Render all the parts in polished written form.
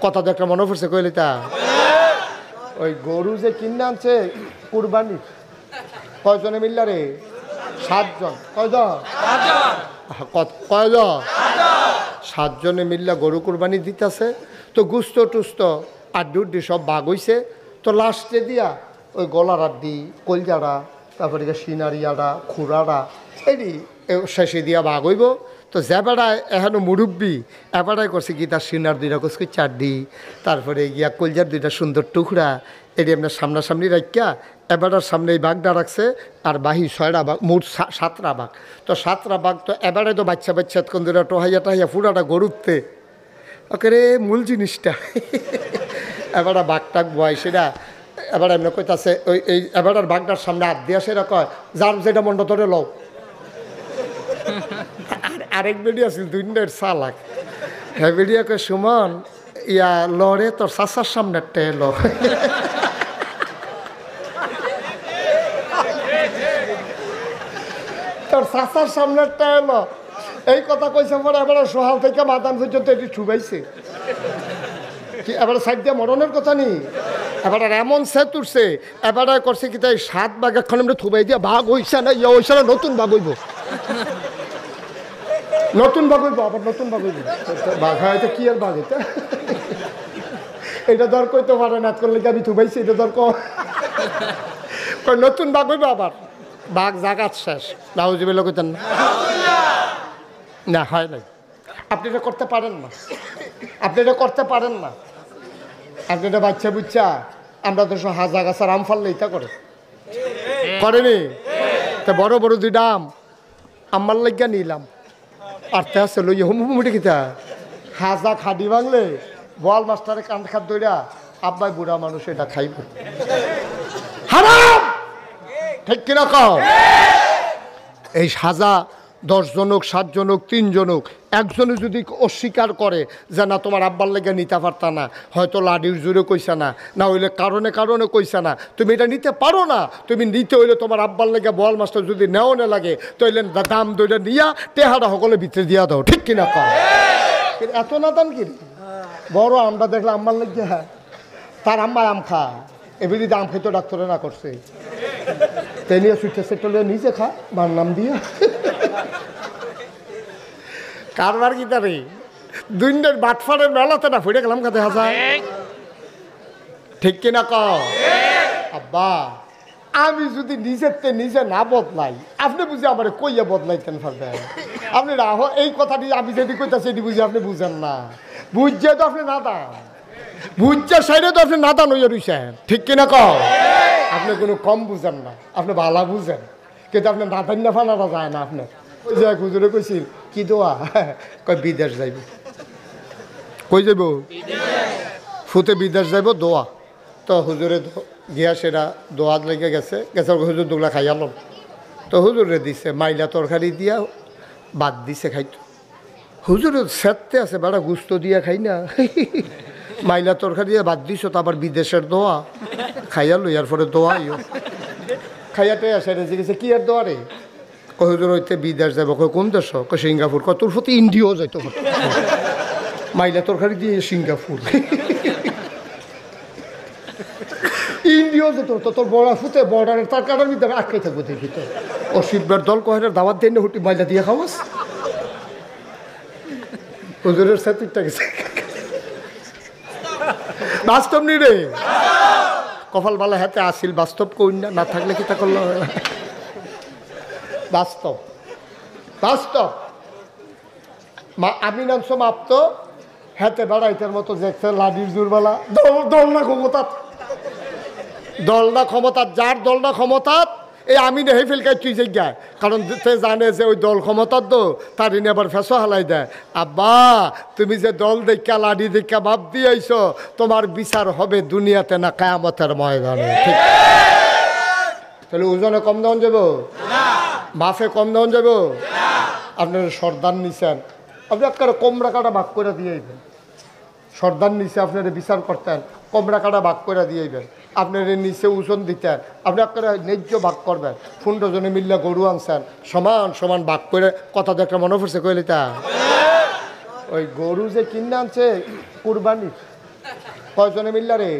কথা তো একটা মনে পড়ছে কইলি তা ওই গরু যে কিনে আনছে কুরবানি কয়জনে মিললা রে 7 জন কয়জন কয়জন 7 জনে মিললা গরু কুরবানি দিতেছে তো গুস্ত টুস্ত আড্ডি সব বাঘ হইছে তো লাস্টে দিয়া ওই গলার আড্ডি কলজাড়া তারপরে সিনারিয়াড়া খুড়াড়া এটি শেষে দিয়া বাঘ হইব তো যেবাড়ায় এখনো মুরব্বী এবারাই করছে কি তার সিনার 2টা কুচকি চাড্ডি তারপরে গিয়া কলজার 2টা সুন্দর টুকরা এটি আপনার সামনাসামনি রাখিয়া এবারের সামনে এই বাঘটা রাখছে আর বাহি 6টা বাঘ মোট 7টা বাঘ তো 7টা বাঘ তো এবারে তো বাচ্চা কোন 2টা টোহাইয়া টাহাইয়া পুরাটা গরুতে ওকে রে মূল জিনিসটা এবারে বাঘটাক বয় সেটা এবার এমনি কইতাছে ওই এই এবারের বাঘটার সামনে হাত দিয়া সেটা কয় যার যেটা মন্ড ধরে লও আরেক বেডি আছিল 2 চালাক হ্যাঁ বেডিয়াকে সুমন ইয়া লড়ে তোর চাচার সামনে টেল তোর চাচার সামনে টেল এই কথা কইছে পরে এবারে সোহাল থেকে মাদান পর্যন্ত এটি ছুবাইছে কি এবারে সাইড দিয়ে মরণের কথা নেই এবারে এমন সেট উঠছে এবারে করছে কি তাই 7 বাঘ এখন আমরা থুবাই দিয়ে বাঘ হইছে না ইয়ে হইছে না নতুন বাঘ হইব নতুন বাঘ হইব আবার নতুন বাঘ হইব বাঘ হয়তো কি আর বাঘ এটা এটা দর কইতে পারে না করলে আমি থুবাইছি এটা দর নতুন বাঘ হইব আবার বাঘ জাগাত শেষ নাউজুবিল্লাহ কইতেন না হয় নাই আপনি এটা করতে পারেন না আপনি এটা করতে পারেন না আপনি এটা বাচ্চা বুচ্চা আমরা তো হাজা গাছার আম ফাললে এটা করেনি তো বড় বড় 2টা আম আমার লাগিয়া নিলাম আর তে আছে লইয়া হুমুমুটি কিতা হাজা খাডি ভাঙলে বল মাস্টারে কান খাত দইরা আব্বাই বুড়া মানুষ এটা খাইব হারাম ঠিক কিনা কও এই সাজা 10 জনক 7 জনক 3 জনক একজনে যদি অস্বীকার করে যে না তোমার আব্বার লেগে নিতে পারতা না হয়তো লাডির জোরে কইছা না না হইলে কারণে কারণে কইছা না তুমি এটা নিতে পারো না তুমি নিতে হইলে তোমার আব্বার লেগে বল মাস্টার যদি নেও না লাগে তাইলে দাম দইটা নিয়া টেহাটা সকলে ভিতরে দিয়া দাও ঠিক কিনা কও এত না দাম কি বড় আমরা দেখলাম আম্মার লেগে তার আম্মা আম খা এবারে আম খাইতো ডাক্তারে না করছে তাই নিয়ে সুইটে সেটলে নিজে খা মার নাম দিয়ে কারবার কি তারে 2 বাটফারের মেলাতে না ফুটে গেলাম কাতে হাসা ঠিক কিনা কও আব্বা আমি যদি নিজে না বদলাই আপনি বুঝে আমার কইয়া বদলাইতেন পারবেন আপনি রাহো এই কথাটি আমি যদি কইতাছি এটি বুঝে আপনি বুঝেন না বুঝছে তো আপনি নাদান বুঝছে সাইডে তো আপনি নাদান হইয়া রইছেন ঠিক কিনা কও আপনি কোনো কম বুঝেন না আপনি ভালো বুঝেন কিন্তু আপনি নাদান না ফানাটা যায় না আপনার ওই যে হুজুরে কইছিল কি দোয়া কই বিদেশ যাইব কই যাইব ফুতে বিদেশ যাইব দোয়া তো হুজুরে গিয়া সেটা দোয়াত লেগে গেছে হুজুর দুগলা খাইয়াল তো হুজুরে দিছে মাইলা তরকারি দিয়া বাদ দিছে খাইতো হুজুরে সেরতে আছে বেড়া গুস্ত দিয়া খাই না মাইলা তরকারি দিয়া বাদ দিছ তো আবার বিদেশের দোয়া খাইয়া লইয়ার পরে দোয়াইও খাইয়াতে আসে গেছে কি আর দোয়া রে হুজুর হইতে বিদেশ যাবো কোন দেশ সিঙ্গাপুর তোর প্রতি ইন্ডিয়াও যাইতো মাইলা তরকারি দিয়ে সিঙ্গাপুর ইন্ডিয়াও যেত তো তোর বড়া ফুটে বর্ডারের তার কাটার ভিতরে আটকে থাকবো দেখি তো ও শিববার দল কহের দাওয়াত দিয়ে হুটি মাইলা দিয়ে খাওয়াস হুজুরের সাথে গেছে বাস্তব নি রে কপাল বালা হাতে আসিল বাস্তব কই না থাকলে কি তা করলো বাস্তব বাস্তব আমি নামছো মাপত হাতে বেড়াইতের মতো দেখছে লাডির জোরবালা দলনা ক্ষমতা যার দলনা ক্ষমতা এই আমি নেই ফেলকাই তুই জায়গায় কারণ সে জানে যে ওই দল ক্ষমতার তো তার ইনি আবার ফেসো হালাই দেয় আব্বা তুমি যে দল দেখা লাডি দেখা ভাব দিয়েছ তোমার বিচার হবে দুনিয়াতে না কিয়ামতের ময়দানে ঠিক তাহলে ওজনে কম দেওয়া যাব মাফে কম দেওয়া যাব আপনারা সর্দার নিছেন আপনি আপনার কমরা কাটা ভাগ করে দিয়েইবেন সর্দার নিচে আপনারা বিচার করতেন কমরা কাটা ভাগ করে দিয়েইবেন আপনার নিচে ওজন দিতেন আপনি আপনারা ন্যায্য ভাগ করবেন 15 জনে মিললে গরু আনছেন সমান সমান ভাগ করে কথা তো একটা মনে পড়ছে কইলে তা ওই গরু যে কিনে আনছে কুরবানি কয়জনে মিল্লা রে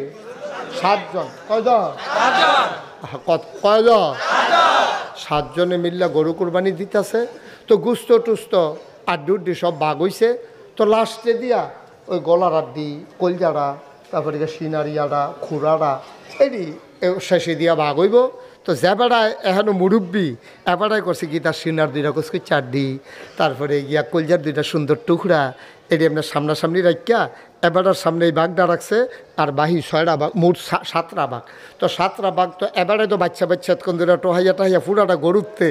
7 জন কয়জন কয়জন 7 জনে মিল্লা গরু কুরবানি দিতেছে তো গুস্ত টুস্ত আড্ডি সব বাঘ হইছে তো লাস্টে দিয়া ওই গলার আড্ডি কলজাড়া তারপরে সিনারিয়াড়া খুড়াড়া এটি শেষে দিয়া বাঘ হইব তো যে বেড়ায় এখনো মুরব্বী এবারাই করছে কি তার সিনার 2টা কচকি চাড্ডি তারপরে গিয়া কলজার 2টা সুন্দর টুকরা এটি আপনার সামনাসামনি রাখিয়া এবারের সামনে এই বাঘটা রাখছে আর বাহি 6টা বাঘ মোট 7টা বাঘ তো 7টা বাঘ তো এবারে তো বাচ্চা কোন দিন টোহাইয়া টাহাইয়া পুরাটা গরুতে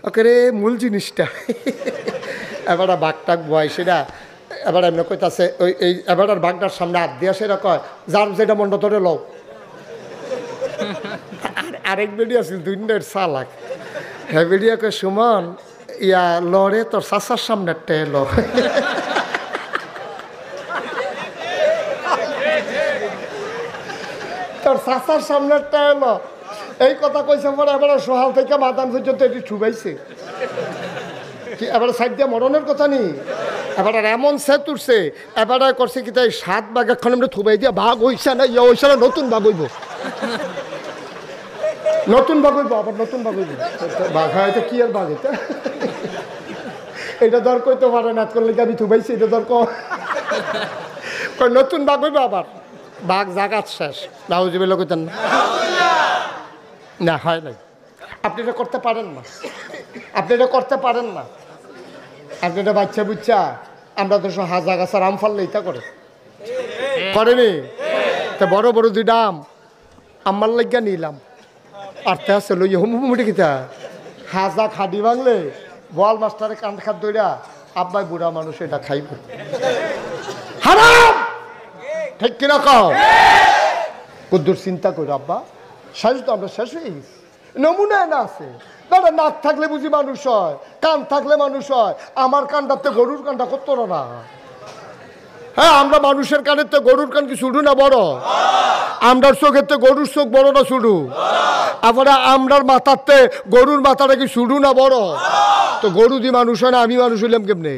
ওকে রে মূল জিনিসটা এবারে বাঘটা বয় সেটা এবার এমনি কইতাছে ওই এই এবারের বাঘটার সামনে হাত দিয়া সেটা কয় যার যেটা মন্ড ধরে লও আরেক বেডি আছিল 2 মিনিট চালাক হ্যাঁ বেডিয়া কয় সুমন ইয়া লড়ে তোর চাচার সামনে টেল তোর চাচার সামনে টেল এই কথা কইছে পরে এবারে সোহাল থেকে মাদান পর্যন্ত এটি ছুবাইছে কি এবারে সাইড দিয়ে মরণের কথা নেই এবারে এমন সেট উঠছে এবারে করছে কি তাই 7 বাঘ এখন আমরা থুবাই দিয়ে বাঘ হইছে না ইয়া হইছে না নতুন বাঘ হইব নতুন বাঘ হইব আবার নতুন বাঘ হইব বাঘ হয়তো কি আর বাঘ এটা দর কইতে পারে না করলে আমি থুবাইছি এটা দর নতুন বাঘ হইব আবার বাঘ জাগাত শেষ নাউজিবিল্লাহ কইতেন না হয় নাই আপনি এটা করতে পারেন না আপনি এটা করতে পারেন না আপনি এটা বাচ্চা বুচ্চা আমরা তো হাজা গাছার আম ফাললে ইটা করেনি তা বড় বড় 2টা আম আমার লাগিয়া নিলাম আর তে আছে লইয়া হুমুমুটি কিতা হাজা খাডি ভাঙলে বল মাস্টারে কান খাত দইরা আব্বাই বুড়া মানুষ এটা খাইব হারাম ঠিক কিনা কও কদ্দুর চিন্তা করো আব্বা শেষ তো আমরা শেষ হয়ে গেছি নমুনায় না আছে দাদা নাক থাকলে বুঝি মানুষ হয় কান থাকলে মানুষ হয় আমার কানটাতে গরুর কানটা করতো না হ্যাঁ আমরা মানুষের কানের তো গরুর কান কি শুধু না বড় আমরার চোখের তো গরুর চোখ বড় না শুধু আবার আমরার মাথাতে গরুর মাথাটা কি শুধু না বড় তো গরু দিয়ে মানুষ হয় না আমি মানুষ হইলাম কেমনে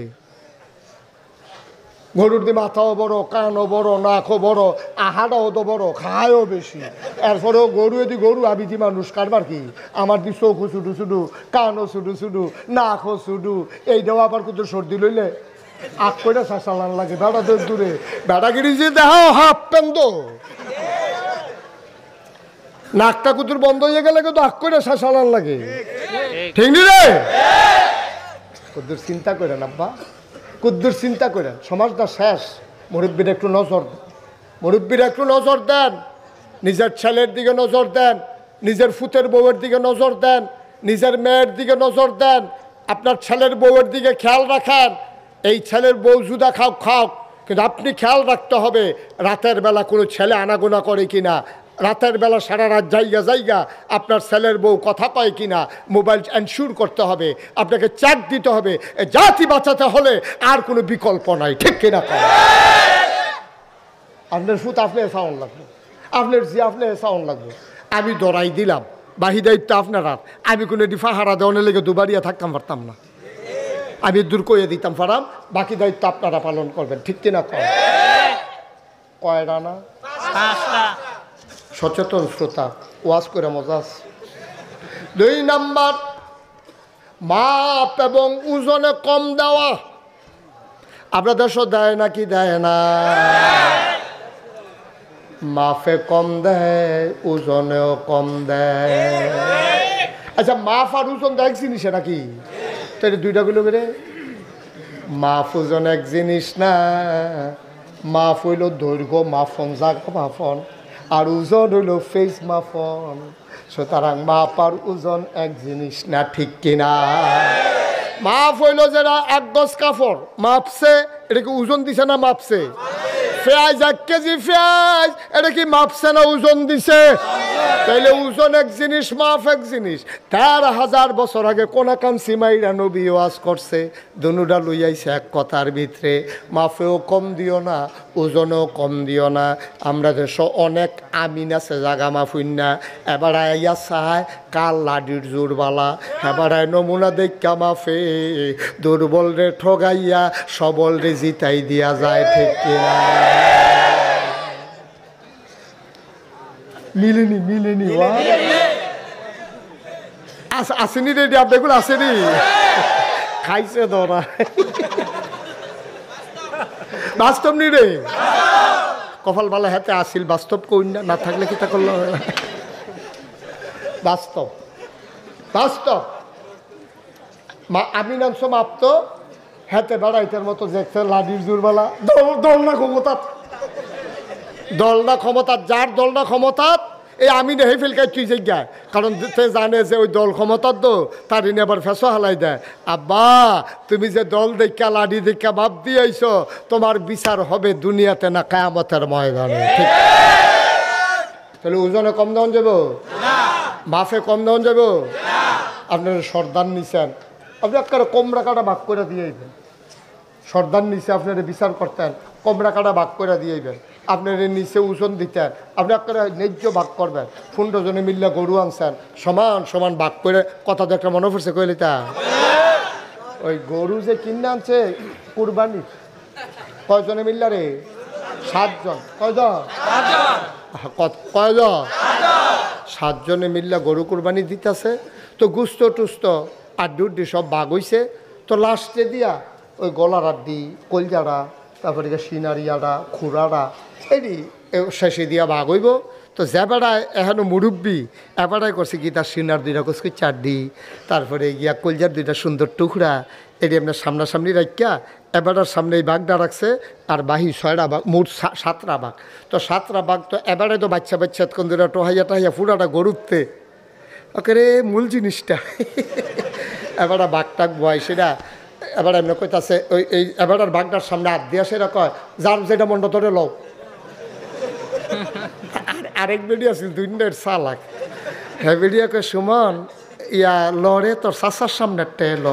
গরুর দিয়ে মাথাও বড় কানও বড় নাকও বড় আহাটাও তো বড় খায়ও বেশি এরপরেও গরু এদি গরু আমি দি মানুষ কারবার কি আমার দি চোখও ছুটু ছুটু কানও ছুটু ছুটু নাকও ছুটু এইটাও আবার কত সর্দি লইলে আগ করে শাসালান লাগে বেড়া দূর দূরে বেড়াগিরি যে দেখাও হাফ প্যান্ট নাকটা কুতুর বন্ধ হয়ে গেলে কিন্তু আগ করে শাসালান লাগে ঠিক নি রে কুদ্দুর চিন্তা করেন আব্বা কুদ্দুর চিন্তা করেন সমাজটা শেষ মুরব্বীরা একটু নজর দেন মুরব্বীরা একটু নজর দেন নিজের ছেলের দিকে নজর দেন নিজের ফুতের বউয়ের দিকে নজর দেন নিজের মেয়ের দিকে নজর দেন আপনার ছেলের বউয়ের দিকে খেয়াল রাখেন এই ছেলের বউ জুদা খাও খাও কিন্তু আপনি খেয়াল রাখতে হবে রাতের বেলা কোনো ছেলে আনাগোনা করে কিনা রাতের বেলা সারা রাত জায়গা আপনার ছেলের বউ কথা পায় কিনা মোবাইল এনশিওর করতে হবে আপনাকে চেক দিতে হবে জাতি বাঁচাতে হলে আর কোনো বিকল্প নাই ঠিক কিনা আপনার ফুট আপনি সাউন্ড লাগবে আপনার জি আপনি সাউন্ড লাগবে আমি দৌড়াই দিলাম বাহি দায়িত্ব আপনার আর আমি কোনো পাহারা দেওয়ানের লেগে দুবারিয়া থাকতাম পারতাম না আমি দূর করে দিতাম পারাম বাকি দায়িত্ব আপনারা পালন করবেন ঠিক কিনা কয়টা না সচেতন শ্রোতা ওয়াজ করে মজা 2 নাম্বার মাপ এবং ওজনে কম দেওয়া আপনার দেশও দেয় নাকি দেয় না মাফে কম দেয় ওজনেও কম দেয় আচ্ছা মাফ আর ওজন এক জিনিস নাকি তো এটা 2টা গুলো করে মাফ ওজন এক জিনিস না মাফ হইল দৈর্ঘ্য মাফন জাগা মাফন আর ওজন হইল ফেস মাফন সুতরাং মাপ আর ওজন এক জিনিস না ঠিক কিনা মাপ হইল যারা 1 গজ কাপড় মাপছে এটা কি ওজন দিছে না মাপছে পেঁয়াজ 1 কেজি পেঁয়াজ এটা কি মাপছে না ওজন দিছে তাইলে ওজন এক জিনিস মাপ এক জিনিস 13,000 বছর আগে কোন কাঞ্চি মাইরা নবী ওয়াজ করছে দুনুটা লই আইছে এক কথার ভিতরে মাফেও কম দিও না ওজনও কম দিও না আমরা দেশ অনেক আমিন আছে জাগা মাফুন না এবার আইয়া চায় কাল লাডির জোরবালা হেবারায় নমুনা দেখা মাফে দুর্বল রে ঠগাইয়া সবল রে জিতাই দিয়া যায় ঠিক কিনা মিলেনি আসেনি রেডি আপনাগুলো আসেনি খাইছে ধরা বাস্তব নি রে কপাল বালা হাতে আসিল বাস্তব কই না থাকলে কি তা করলো বাস্তব আমি নামছো মাপ্ত হাতে বেড়াইতের মতো দেখছে লাডির জোরবালা দল না ক্ষমতা যার দল না ক্ষমতা এই আমি নেই ফেলকাই তুই জায়গায় কারণ সে জানে যে ওই দল ক্ষমতার তো তার ইনি আবার ফেসো হালাই দেয় আব্বা তুমি যে দল দেখা লাডি দেখা ভাব দিয়েছ তোমার বিচার হবে দুনিয়াতে না কিয়ামতের ময়দানে ঠিক তাহলে ওজনে কম দেওয়া যাবো মাফে কম দেওয়া যাবো আপনারা সর্দার নিছেন আপনি একটা কমরা কাটা ভাগ করে দিয়েইবেন সর্দার নিচে আপনারা বিচার করতেন কমরা কাটা ভাগ করে দিয়েইবেন আপনার নিচে ওজন দিতেন আপনি আপনারা ন্যায্য ভাগ করবেন 15 জনে মিললে গরু আনছেন সমান ভাগ করে কথা তো একটা মনে পড়ছে কইলে তা ওই গরু যে কিনে আনছে কুরবানি কয়জনে মিললে রে 7 জন কয়জন 7 জনে মিললে গরু কুরবানি দিতেছে তো গুস্ত টুস্ত আড্ডি সব ভাগ হইছে তো লাস্টে দিয়া ওই গলার আড্ডি কলজাড়া তারপরে সিনারিয়াটা খুঁড়াটা এটি শেষে দিয়া ভাগ হইব তো যে বেড়ায় এখনো মুরব্বী এবারাই করছে কি তার সিনার 2টা কচকি চাড্ডি তারপরে গিয়া কলজার 2টা সুন্দর টুকরা এটি আপনার সামনাসামনি রাখিয়া এবারের সামনে এই বাঘটা রাখছে আর বাহি 6টা বাঘ মোট 7টা বাঘ তো 7টা বাঘ তো এবারে তো বাচ্চা কোন দুটা টোহাইয়া পুরাটা গরুতে ওকে রে মূল জিনিসটা এবারে বাঘটা বয় সেটা এবার এমনি কইতাছে ওই এই এবারের বাঘটার সামনে হাত দিয়া সেটা কয় যার যেটা মন্ড ধরে লও আরেক বেডি আছিল 2 চালাক হ্যাঁ বেডিয়াকে সুমন ইয়া লড়ে তোর চাচার সামনে টেল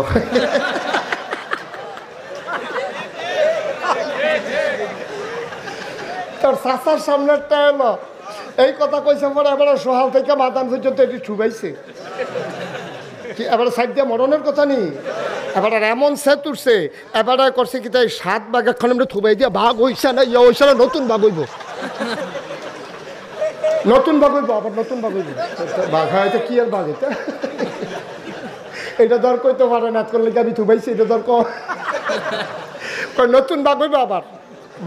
তোর চাচার সামনে টেল এই কথা কইছে পরে এবারে সোহাল থেকে মাদান পর্যন্ত এটি ছুবাইছে কি এবারে সাইড দিয়ে মরণের কথা নেই এবারে এমন সেট উঠছে এবারে করছে কি তাই 7 বাঘ এখন আমরা থুবাই দিয়ে ভাগ হইছে না ইয়ে হইছে না নতুন ভাগ হইব আবার নতুন ভাগ হইব বাঘ হয়তো কি আর বাঘ এটা দর কইতে পারে না করলে আমি থুবাইছি এটা দর নতুন ভাগ হইব আবার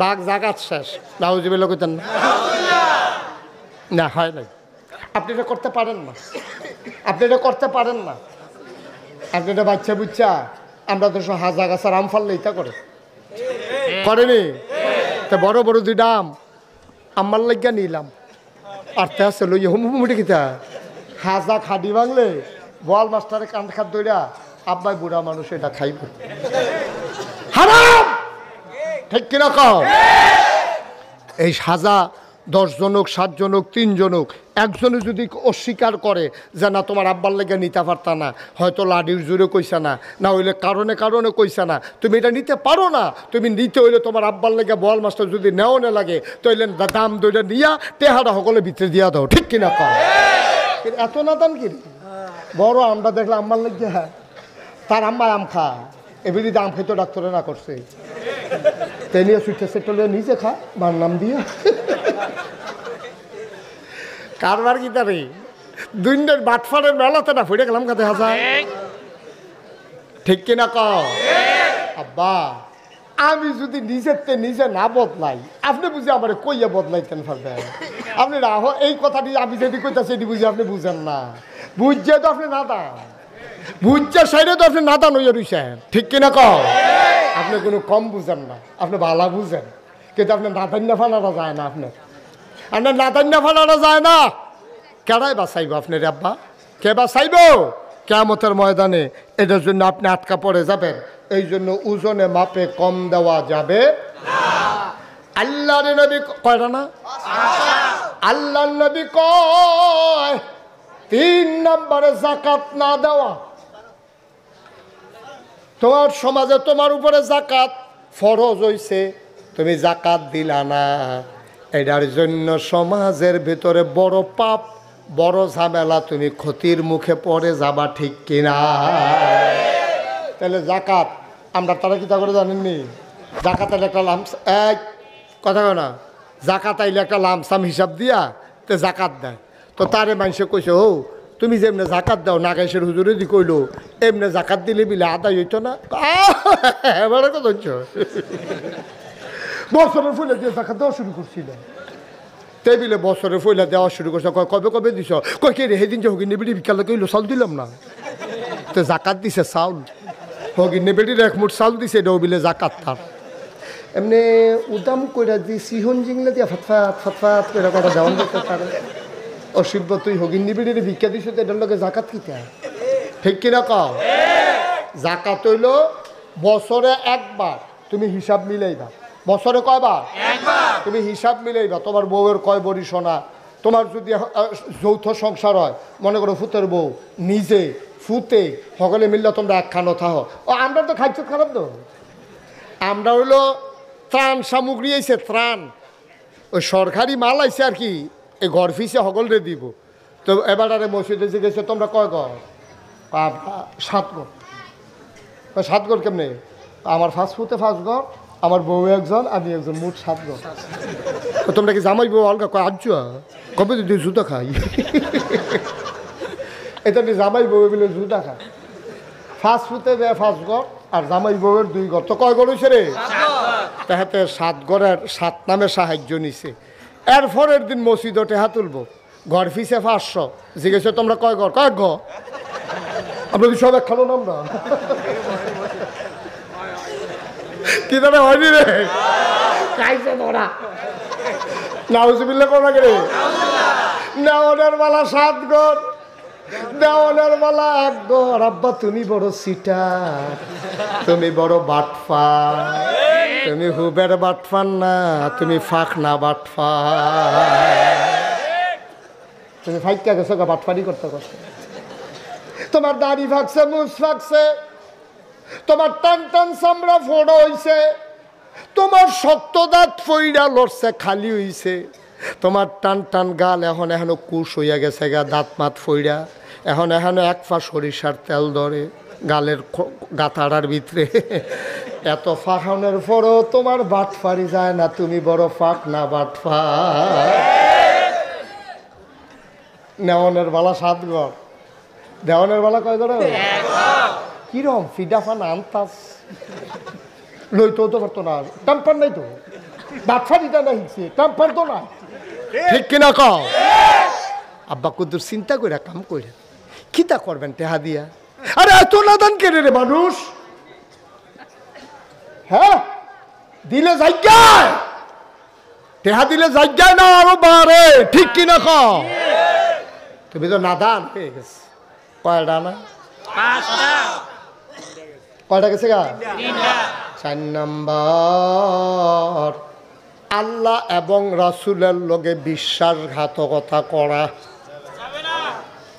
বাঘ জাগাত শেষ নাউজিবিল্লাহ কইতেন না হয় নাই আপনি এটা করতে পারেন না আপনি এটা বাচ্চা বুচ্চা আমরা তো হাজা গাছার আম ফাললে এটা করেনি তা বড় 2টা আম আমার লাগিয়া নিলাম আর তে আছে লইয়া হুমুমুটি কিতা হাজা খাডি ভাঙলে বল মাস্টারে কান খাত দইরা আব্বাই বুড়া মানুষ এটা খাইব হারাম ঠিক কিনা কও এই সাজা 10 জনক 7 জনক 3 জনক একজনে যদি অস্বীকার করে যে না তোমার আব্বার লেগে নিতে পারতা না হয়তো লাডির জোরে কইছা না হইলে কারণে কইছা না তুমি এটা নিতে পারো না তুমি নিতে হইলে তোমার আব্বার লেগে বল মাস্টার যদি নেও না লাগে তাইলে দাম দইটা নিয়া টেহাটা সকলে ভিতরে দিয়া দাও ঠিক কিনা কও এত না দাম কি বড় আমরা দেখলাম আম্মার লেগে তার আম্মা আম খা এবারে আম খেতে ডাক্তারে না করছে তাই নিয়ে সুইটে সেটলে নিজে খা মার নাম দিয়ে কারবার কি তারে 2 বাটফারের মেলাতে না ফুটে গেলাম কাতে হাসা ঠিক কিনা কও আব্বা আমি যদি নিজে না বদলাই আপনি বুঝে আমার কইয়া বদলাইতেন পারবেন আপনি রাহো এই কথাটি আমি যদি কইতাছি এটি বুঝে আপনি বুঝেন না বুঝছে তো আপনি নাদান বুঝছে সাইডে তো আপনি নাদান হইয়া রইছেন ঠিক কিনা কও আপনি কোনো কম বুঝেন না আপনি ভালো বুঝেন কিন্তু আপনি নাদান্যা ফানাটা যায় না আপনার নাদান্যা ফানাটা যায় না কেডাই বাঁচাইব আপনার আব্বা কে বাঁচাইব কিয়ামতের ময়দানে এটার জন্য আপনি আটকা পড়ে যাবেন এই জন্য ওজনে মাপে কম দেওয়া যাবে আল্লাহর নবী কয়টা না আল্লাহর নবী কয় 3 নম্বরে যাকাত না দেওয়া তোমার সমাজে তোমার উপরে যাকাত ফরজ হইছে তুমি যাকাত দিলা না এটার জন্য সমাজের ভিতরে বড় পাপ বড় ঝামেলা, তুমি ক্ষতির মুখে পড়ে যাবা, ঠিক কিনা? তাহলে জাকাত আমরা তারা কি তা করে জানেননি? জাকাত আইলে একটা লামস, এক কথা কয় না, জাকাত আইলে একটা লামসাম হিসাব দিয়া তো জাকাত দেয়। তো তারে মানুষে কইছে, ও তুমি যেমনে জাকাত দাও, নাগাইশের হুজুরে দি কইলো এমনে জাকাত দিলে বিলে আদায় হইতো না। এবারে কত হচ্ছে বছরের ফুলে দিয়ে জাকাত দেওয়া শুরু করছিল, টেবিলে বছরের ফইলা দেওয়া শুরু করছে। কবে কবে দিছ? কই কে রে সেদিন যে হগি নেবেড়ি বিকালে কইলো চাউল দিলাম না, তো জাকাত দিছে চাউল। হগি নেবেড়ির এক মুঠ চাউল দিছে, এটাও বিলে জাকাত তার। এমনি উদাম কইরা দি সিহন জিংলে দিয়া ফাতফাত ফাতফাত কইরা কথা দেওয়ান দেখতে পারে। অসিব্য তুই হগি নেবেড়ির ভিক্ষা দিছ, তো এটার লগে জাকাত কিতা? ঠিক কিনা কও? জাকাত হইল বছরে একবার, তুমি হিসাব মিলাইবা। বছরে কয়বার? তুমি হিসাব মিলাইবা। তোমার বউয়ের কয় বড়ি সোনা, তোমার যদি যৌথ সংসার হয়, মনে করো ফুতের বউ নিজে ফুতে সকলে মিললে তোমরা একখানো থাকো। ও আমরা তো খাইছো খারাপ তো, আমরা হইলো ত্রাণ সামগ্রী আইছে, ত্রাণ ওই সরকারি মাল আইছে আর কি, এই ঘর ফিসে সকলরে দিব। তো এবার আরে মসজিদে যে গেছে তোমরা কয় ঘর? 7 ঘর। 7 ঘর কেমনে? আমার ফার্স্ট ফুতে 5 ঘর, আমার বউ একজন, আমি একজন, মোট 7 ঘর। তোমরা কি জামাই বউ অলগা কয়? আজ কবে যদি জুতা খাই, এটা জামাই বউ মিলে জুতা খায়। ফার্স্ট ফুতে 5 ঘর আর জামাই বউয়ের 2 ঘর, তো কয় ঘর হয়েছে রে? তাহাতে 7 ঘরের 7 নামে সাহায্য নিছে। এরপরের দিন মসজিদে টেহা তুলবো, ঘর ফিসে 500। জিজ্ঞেস তোমরা কয় ঘর? কয়েক ঘর। আমরা কি সব একখানো নাম না? কি দাদা হয়নি রে? খাইছে তোরা নাউজুবিল্লাহ কোনা করে। নেওয়ানের বেলা 7 ঘর, দেওয়ানের বেলা 1 ঘর। আব্বা তুমি বড় সিটার, তুমি বড় বাটফার, তুমি হুবের বাটফার না, তুমি ফাঁক না বাটফার। তুমি ফাইকা গেছো গা বাটফারি করতে করতে। তোমার দাড়ি ফাঁকছে, মুছ ফাঁকছে, তোমার টান টান চামড়া ফোড়া হইছে, তোমার শক্ত দাঁত ফইরা লড়ছে খালি হইছে, তোমার টান টান গাল এখন এখনো কুশ হইয়া গেছে গা, দাঁত মাত ফইরা এখন এখনো 1 পা সরিষার তেল ধরে গালের গাতাড়ার ভিতরে। এত ফাঁকানোর পরও তোমার বাটফারি যায় না, তুমি বড় ফাঁক না বাটফার। নেওয়ানের বেলা 7 ঘর, দেওয়ানের বেলা কয় ঘর? কিরম ফিডাফান আনতাস লইতেও তো পারতো না, টাম্পার নাই তো, বাটফারিটা না হিসে টাম্পার তো না, ঠিক কিনা কও? আব্বা কুদ্দুর চিন্তা করে কাম করে কিতা করবেন টেহা দিয়া? আরে এত নাদান কেড়ে রে মানুষ, হ্যাঁ দিলে জায়গায়, টেহা দিলে জায়গায় না আরো বাড়ে, ঠিক কিনা কও? তুমি তো নাদান হয়ে গেছে। কয়টা না? 5টা। কয়টা গেছে গা? 3টা। 4 নম্বর, আল্লাহ এবং রাসূলের লগে বিশ্বাসঘাতকতা করা।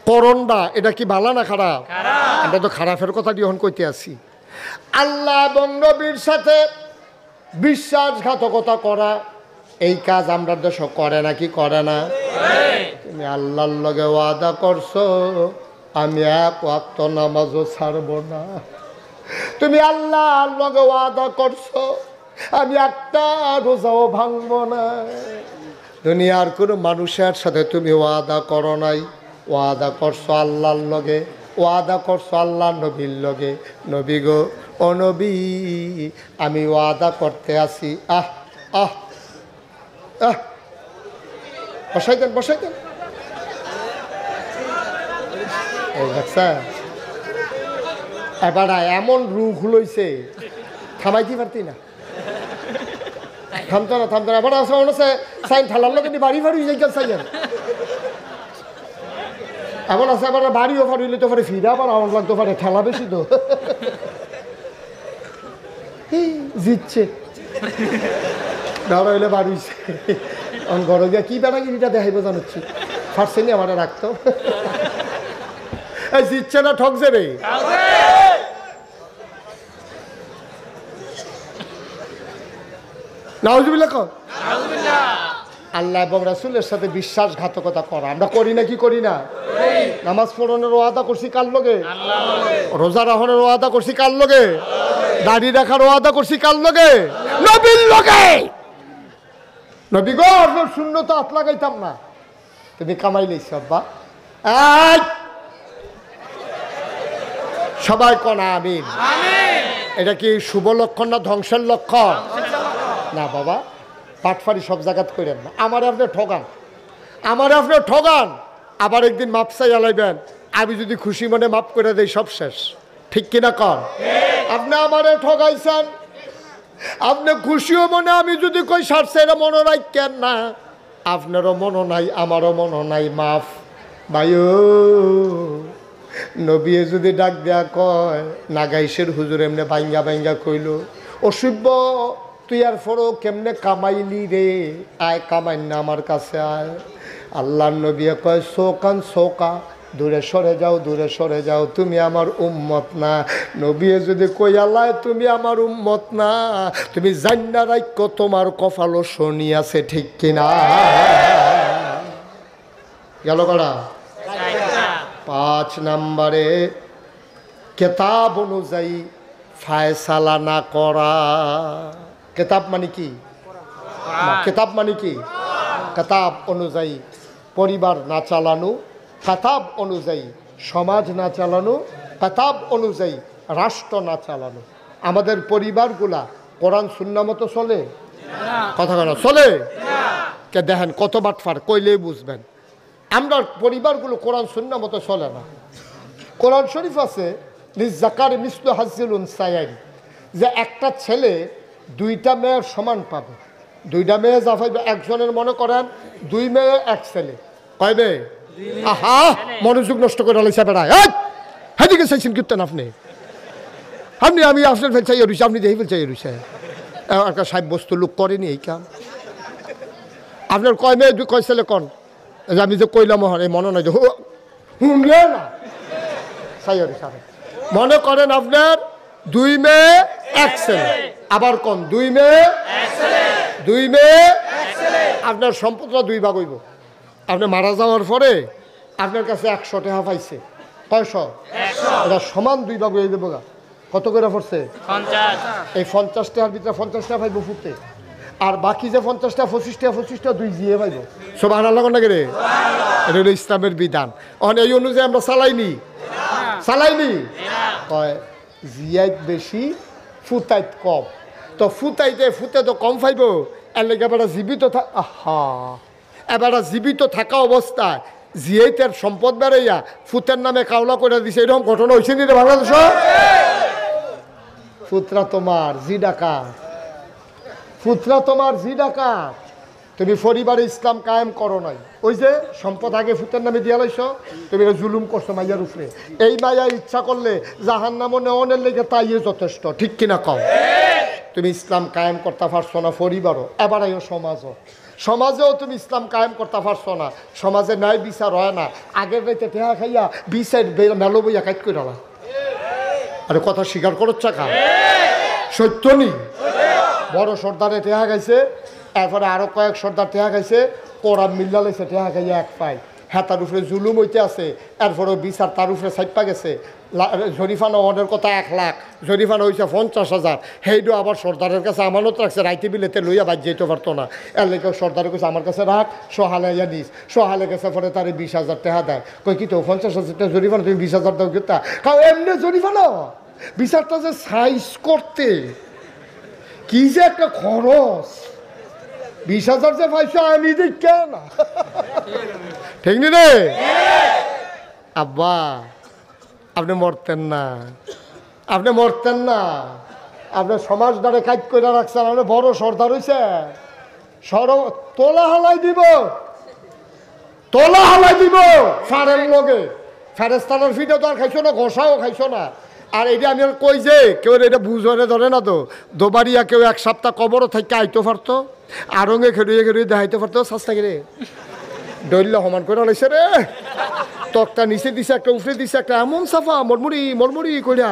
করণটা এটা কি ভালো না খারাপ? আমরা তো খারাপের কথা এখন কইতে আছি। আল্লাহ এবং নবীর সাথে বিশ্বাসঘাতকতা করা, এই কাজ আমরা দেশ করে নাকি করে না? তুমি আল্লাহর লগে ওয়াদা করছো আমি 1 ওয়াক্ত নামাজও ছাড়বো না। তুমি আল্লাহর লগে ওয়াদা করছো আমি একটা রোজাও ভাঙবো না। দুনিয়ার কোনো মানুষের সাথে তুমি ওয়াদা করো নাই, ওয়াদা করছো আল্লাহর লগে, ওয়াদা করছো আল্লাহ নবীর লগে। নবী গো, ও নবী আমি ওয়াদা করতে আসি। আহ আহ আহ বসাই দেন, বসাই দেন। এবার এমন রুখ লইছে থামাইতে পারতি না, থামতো না, থামতো না। এবার আসে মনে হচ্ছে সাইন ঠেলার লোক বাড়ি ফাড়ি যাই সাইন এমন আছে, এবার বাড়িও ফাড়িলে তো পারে ফিরা আবার আমার লাগতো পারে, ঠেলা বেশি তো জিতছে হইলে বাড়িছে ঘরে গিয়া কি বেড়াগিরিটা দেখাইব জানাচ্ছি, ফার্সে নি আমার রাখতো জিতছে না ঠকছে রে। নাউজুবিল্লাহ কর। আল্লাহ এবং রাসূলের সাথে বিশ্বাসঘাতকতা করা আমরা করি না কি করি না? নামাজ পড়ানোর ওয়াদা করছি কার লগে? রোজা রাখনের ওয়াদা করছি কার লগে? দাড়ি রাখার ওয়াদা করছি কার লগে? নবীর লগে। নবী গো আপনার সুন্নত হাত লাগাইতাম না, তুমি কামাই লইছ আব্বা। সবাই কনা আমিন। এটা কি শুভ লক্ষণ না ধ্বংসের লক্ষণ? না বাবা, পাটফারি সব জায়গাত করেন না। আমার আপনি ঠগান, আমার আপনি ঠগান, আবার একদিন মাপ চাই আলাইবেন, আমি যদি খুশি মনে মাপ করে দেই সব শেষ। ঠিক কিনা কন? আপনি আমারে ঠগাইছেন, আপনি খুশিও মনে আমি যদি কই সারছে এটা মনে রাখেন না, আপনারও মনে নাই আমারও মনে নাই, মাফ ভাইও। নবীয়ে যদি ডাক দেয়া কয় নাগাইশের হুজুর এমনি ভাঙ্গা ভাঙ্গা কইল, অসভ্য তুই আর ফরো কেমনে কামাইলি রে, আয় কামাই না আমার কাছে আয়। আল্লাহর নবী কয় শোকান শোকা, দূরে সরে যাও দূরে সরে যাও, তুমি আমার উম্মত না। নবী যদি কই আল্লাহ তুমি আমার উম্মত না, তুমি জান্না রাখো তোমার কপালও শনি আছে। ঠিক কিনা? গেল কড়া 5 নম্বরে কেতাব অনুযায়ী ফায়সালা না করা। কেতাব মানে কি? কেতাব মানে কি? কেতাব অনুযায়ী পরিবার না চালানো, কেতাব অনুযায়ী সমাজ না চালানো, কেতাব অনুযায়ী রাষ্ট্র না চালানো। আমাদের পরিবারগুলা কোরআন সুন্নাহ মতো চলে? কথা কেন চলে? কে দেখেন কত বাটফার কইলেই বুঝবেন। আমরা পরিবারগুলো কোরআন সুন্নাহ মতো চলে না। কোরআন শরীফ আছে লিজ্জাকারি মিসলু হাজ্জিল উনসায়াইন, যে একটা ছেলে 2টা মেয়ের সমান পাবে। 2টা মেয়ে যা পাইবে, একজনের মনে করেন 2 মেয়ে 1 ছেলে, কয় মেয়ে? আহা মনোযোগ নষ্ট করে আলাইছে বেড়ায়। হেদিকে চাইছেন কীর্তন আপনি, আপনি আমি আপনার ফেল চাই রয়েছে, আপনি দেখি ফেল চাই রয়েছে। একটা সাব্যস্ত লোক করেনি এই কাম। আপনার কয় মেয়ে কয় ছেলে কন? আমি যে কইলাম এই মনে নাই যে শুনলে না সাইরি সাহেব, মনে করেন আপনার 2 মেয়ে 1 ছেলে, আবার কোন 2 মেয়ে 2 মেয়ে, আপনার সম্পদটা 2 ভাগ হইব। আপনি মারা যাওয়ার পরে আপনার কাছে 100 টাকা পাইছে, কয়শো? এটা সমান 2 ভাগ হয়ে দেবো। কত করে পড়ছে? 50। এই 50 টাকার ভিতরে 50 টাকা পাইব ফুটে, আর বাকি যে 50 টাকা 25 টাকা 25 টাকা 2 জিয়ে পাইব। সব আনা লাগান না রে, এটা হলো ইসলামের বিধান। এই অনুযায়ী আমরা চালাইনি কয় জিয়াইত বেশি ফুতাইত কম, তো ফুতে তো কম পাইব। এর লেগে এবার জীবিত এবার জীবিত থাকা অবস্থায় জিয়াইতের সম্পদ বেড়াইয়া ফুতের নামে কাওলা করে দিছে, এরকম ঘটনা হয়েছে নি রে বাংলাদেশ? ফুতরা তোমার জি ডাকাত, ফুতরা তোমার জি ডাকাত। তুমি পরিবারে ইসলাম কায়েম করো নাই, ওই যে সম্পদ আগে ফুতের নামে দিয়া লাইছ, তুমি জুলুম করছো মাইয়ার উপরে। এই মাইয়া ইচ্ছা করলে জাহান্নামও নেওয়ানের লেগে তাইয়ে যথেষ্ট। ঠিক কিনা কও? তুমি ইসলাম কায়েম করতে পারছো না পরিবারও, এবার আইও সমাজেও তুমি ইসলাম কায়েম করতে পারছো না। সমাজে ন্যায় বিচার হয় না, আগের রাইতে টেহা খাইয়া বিচার মেলো বইয়া কাইট করে না। আরে কথা স্বীকার করো চাকা, সত্য নি? বড় সর্দারে টেহা খাইছে, এরপরে আরো কয়েক সর্দার টেহা খাইছে, কোরআন মিল্লা লাইছে টেহা খাইয়া 1 পাই। হ্যাঁ তার উপরে জুলুম হইতে আছে, এরপরেও বিচার তার উপরে সাইপা গেছে। জরিফানা অনের কথা 1 লাখ, জরিফানা হয়েছে 50,000। সেইটা আবার সর্দারের কাছে আমানত রাখছে, রাইতে বিলেতে লইয়া বাদ যেতে পারতো না। এর লেগে সর্দারের কাছে আমার কাছে রাখ, সোহালে নিস। সোহালে গেছে পরে তার 20,000 টাকা দেয়। কই কি তো 50,000 টাকা জরিফানা, তুমি 20,000 দাও কিতা? কারণ এমনি জরিফানা বিচারটা যে সাইজ করতে কি যে একটা খরচ, 20,000 যে পাইছো আমি দেখে না। ঠিক নি রে আব্বা? আপনি মরতেন না, আপনি মরতেন না। আপনি সমাজ দ্বারে কাজ করে রাখছেন, আপনি বড় সর্দার হয়েছে। তোলা হালাই দিব সারের লগে। ফেরেস্তানের ফিটে তো আর খাইছো না, ঘষাও খাইছো না। আর এটা আমি আর কই যে কেউ এটা বুঝরে ধরে না তো, দোবারিয়া কেউ 1 সপ্তাহ কবরও থেকে আইতে পারতো, আরঙে খেড়িয়ে দেখাইতে পারতো। সাস্তা করে ডইল্লা সমান করে লাইছে রে, তকটা নিচে দিছে একটা, উপরে দিছে একটা, এমন সাফা মরমরি কইরা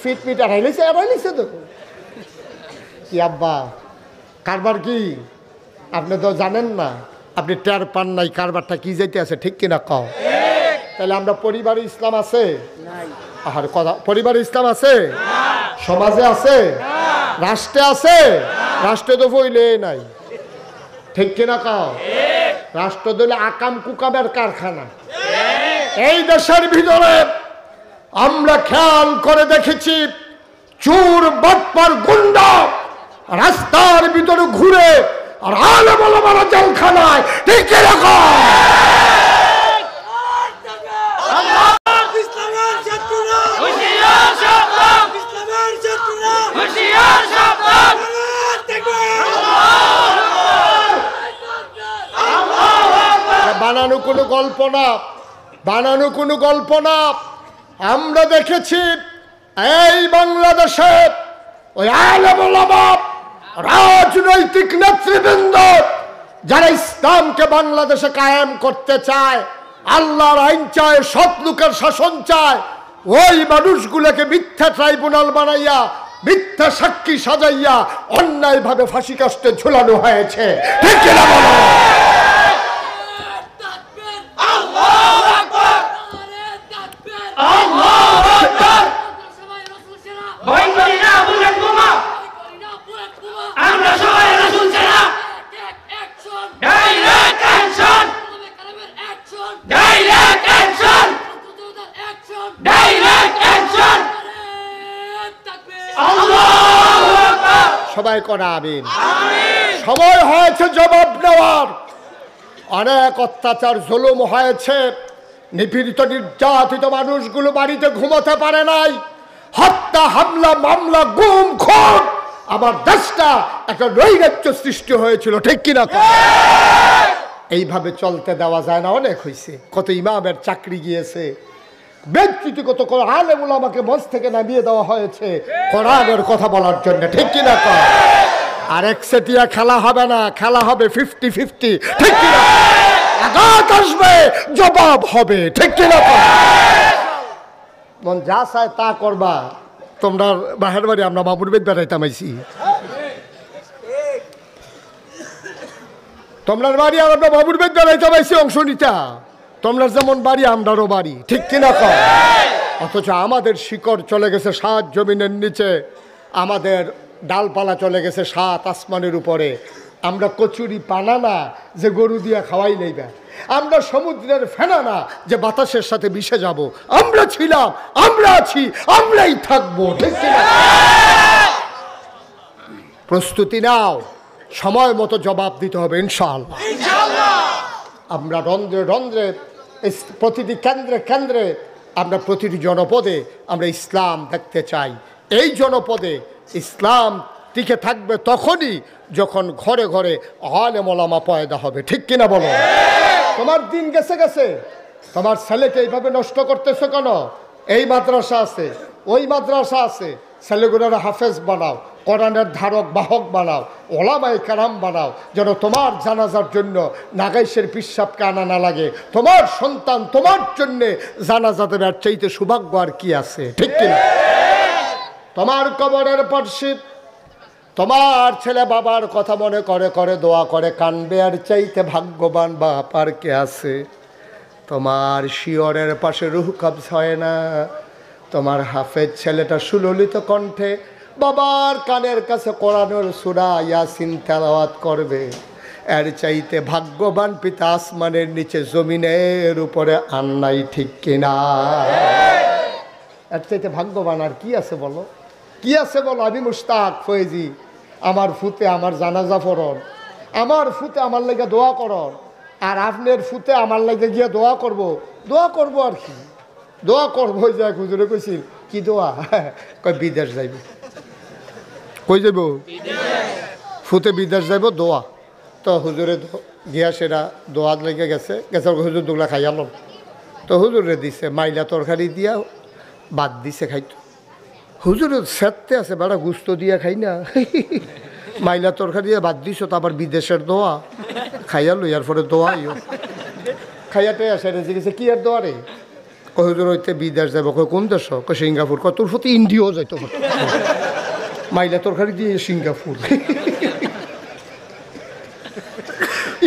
ফিট এড়াই লাইছে তো। কি আব্বা কারবার কি আপনি তো জানেন না, আপনি টের পান নাই কারবারটা কি যাইতে আছে, ঠিক কিনা কও? তাহলে আমরা পরিবারে ইসলাম আছে? আহার কথা, পরিবারে ইসলাম আছে? সমাজে আছে? রাষ্ট্রে আছে? রাষ্ট্রে তো বইলে নাই, ঠিক কিনা কও? রাষ্ট্র দিলে আকাম কুকামের কারখানা। এই দেশের ভিতরে আমরা খেয়াল করে দেখেছি, চোর বাটপার গুন্ডা রাস্তার ভিতরে ঘুরে আর আলেম ওলামারা জেলখানায়, ঠিক কিরকম? বানানো কোনো গল্প না, বানানো কোনো গল্প না। আমরা দেখেছি এই বাংলাদেশে ওই আলেম ওলামা রাজনৈতিক নেতৃবৃন্দ যারা ইসলামকে বাংলাদেশে কায়েম করতে চায়, আল্লাহর আইন চায়, সৎ লোকের শাসন চায়, ওই মানুষগুলোকে মিথ্যা ট্রাইব্যুনাল বানাইয়া মিথ্যা সাক্ষী সাজাইয়া অন্যায়ভাবে ফাঁসি কাস্টে ঝুলানো হয়েছে, ঠিক কিনা বলো? সবাই করা আমিন। সময় হয়েছে জবাব নেওয়ার। অনেক অত্যাচার জুলুম হয়েছে, নিপীড়িত নির্যাতিত মানুষগুলো বাড়িতে ঘুমাতে পারে নাই, হত্যা হামলা মামলা গুম খুন, আমার দেশটা একটা নৈরাজ্য সৃষ্টি হয়েছিল, ঠিক কিনা? এইভাবে চলতে দেওয়া যায় না। অনেক হয়েছে, কত ইমামের চাকরি গিয়েছে, ব্যক্তিগত আলেম ওলামাকে মঞ্চ থেকে নামিয়ে দেওয়া হয়েছে কোরআনের কথা বলার জন্য, ঠিক কিনা? আর একচেটিয়া খেলা হবে না, খেলা হবে 50-50, ঠিক কিনা? আঘাত আসবে, জবাব হবে, ঠিক কিনা? মন যা চায় তা করবা। তোমরা বাহের বাড়ি, আমরা বাবুর বেদ বেড়াইতাম আইছি, তোমরার বাড়ি আর আমরা বাবুর বেদ বেড়াইতাম আইছি অংশ নিতা। তোমরা যেমন বাড়ি আমরারও বাড়ি, ঠিক কিনা? অথচ আমাদের শিকড় চলে গেছে 7 জমিনের নিচে, আমাদের ডালপালা চলে গেছে 7 আসমানের উপরে। আমরা কচুরি পানা না যে গরু দিয়া খাওয়াই নেইবা, আমরা সমুদ্রের ফেনা না যে বাতাসের সাথে মিশে যাব। আমরা ছিলাম, আমরা আছি, আমরাই থাকবো, ঠিক কিনা? প্রস্তুতি নাও, সময় মতো জবাব দিতে হবে ইনশাআল্লাহ। আমরা রন্ধ্রে রন্ধ্রে, প্রতিটি কেন্দ্রে কেন্দ্রে, আমরা প্রতিটি জনপদে আমরা ইসলাম দেখতে চাই। এই জনপদে ইসলাম টিকে থাকবে তখনই যখন ঘরে ঘরে আলেম ওলামা পয়দা হবে, ঠিক কিনা বলো? তোমার দিন গেছে গেছে, তোমার ছেলেকে এইভাবে নষ্ট করতেছো কেন? এই মাদ্রাসা আছে, ওই মাদ্রাসা আছে, ছেলেগুলোর হাফেজ বানাও, কোরআনের ধারক বাহক বানাও, ওলামায়ে কেরাম বানাও, যেন তোমার জানাজার জন্য নাগাইশের পিসাবকে আনা না লাগে। তোমার সন্তান তোমার জন্যে জানাজা দেবে, আর চাইতে সৌভাগ্য আর কি আছে, ঠিক কিনা? তোমার কবরের পাশে তোমার ছেলে বাবার কথা মনে করে করে দোয়া করে কানবে, আর চাইতে ভাগ্যবান বাপ আর কে আছে? তোমার শিয়রের পাশে রুহ কবজ হয় না, তোমার হাফেজ ছেলেটা সুললিত কণ্ঠে বাবার কানের কাছে কোরআনের সূরা ইয়াসিন তেলাওয়াত করবে, এর চাইতে ভাগ্যবান পিতা আসমানের নিচে জমিনের উপরে আর নাই, ঠিক কিনা? এর চাইতে ভাগ্যবান আর কি আছে বলো? কি আছে বলো? আমি মুশতাক ফয়েজি, আমার ফুতে আমার জানাজা পড়ন, আমার ফুতে আমার লাগে দোয়া করন, আর আপনার ফুতে আমার লাগে গিয়ে দোয়া করব। দোয়া করব আর কি, দোয়া করবো। যাই হুজুরে কইছিল কি দোয়া? কয় বিদেশ যাইব। কই যাইব? ফুতে বিদেশ যাইব, দোয়া। তো হুজুরে গিয়া সেটা দোয়াত লেগে গেছে, গেছে হুজুর দুগলা খাইয়ালাম। তো হুজুরে দিছে মাইলা তরকারি দিয়া বাদ দিছে খাইতো। হুজুরে সেরতে আছে, বেড়া গুস্ত দিয়া খাই না, মাইলা তরকারি দিয়ে বাদ দিছ, তো আবার বিদেশের দোয়া খাইয়া লইয়ার পরে দোয়া খাইয়াটাই আসে গেছে। কি আর দোয়া রে? হুজুর হইতে বিদেশ যাবো। কোন দেশ? সিঙ্গাপুর। তোর প্রতি ইন্ডিয়াও যাইতো, মাইলা তরকারি দিয়ে সিঙ্গাপুর।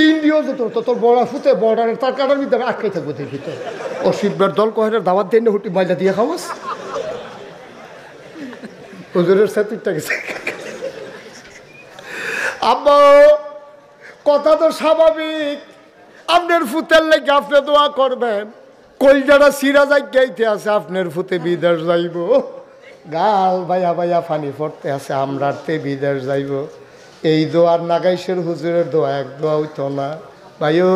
ইন্ডিয়াও যেত তো তোর বড় ফুতে বর্ডারের তার কাটার ভিতরে আটকাই থাকবো দেখি তো ও শিববার দল কহের দাওয়াত দিয়ে হুটি ময়লা দিয়ে খাওয়াস হুজুরের সাথে গেছে আব্বা কথা তো স্বাভাবিক আপনার ফুতের লেগে আপনি দোয়া করবেন কলজাটা সিরা যাই গাইতে আছে আপনার ফুতে বিদেশ যাইব গাল ভাইয়া ভাইয়া ফানি পড়তে আছে আমরাতে বিদেশ যাইব এই দোয়ার নাগাইশের হুজুরের দোয়া এক দোয়া হইতো না ভাইও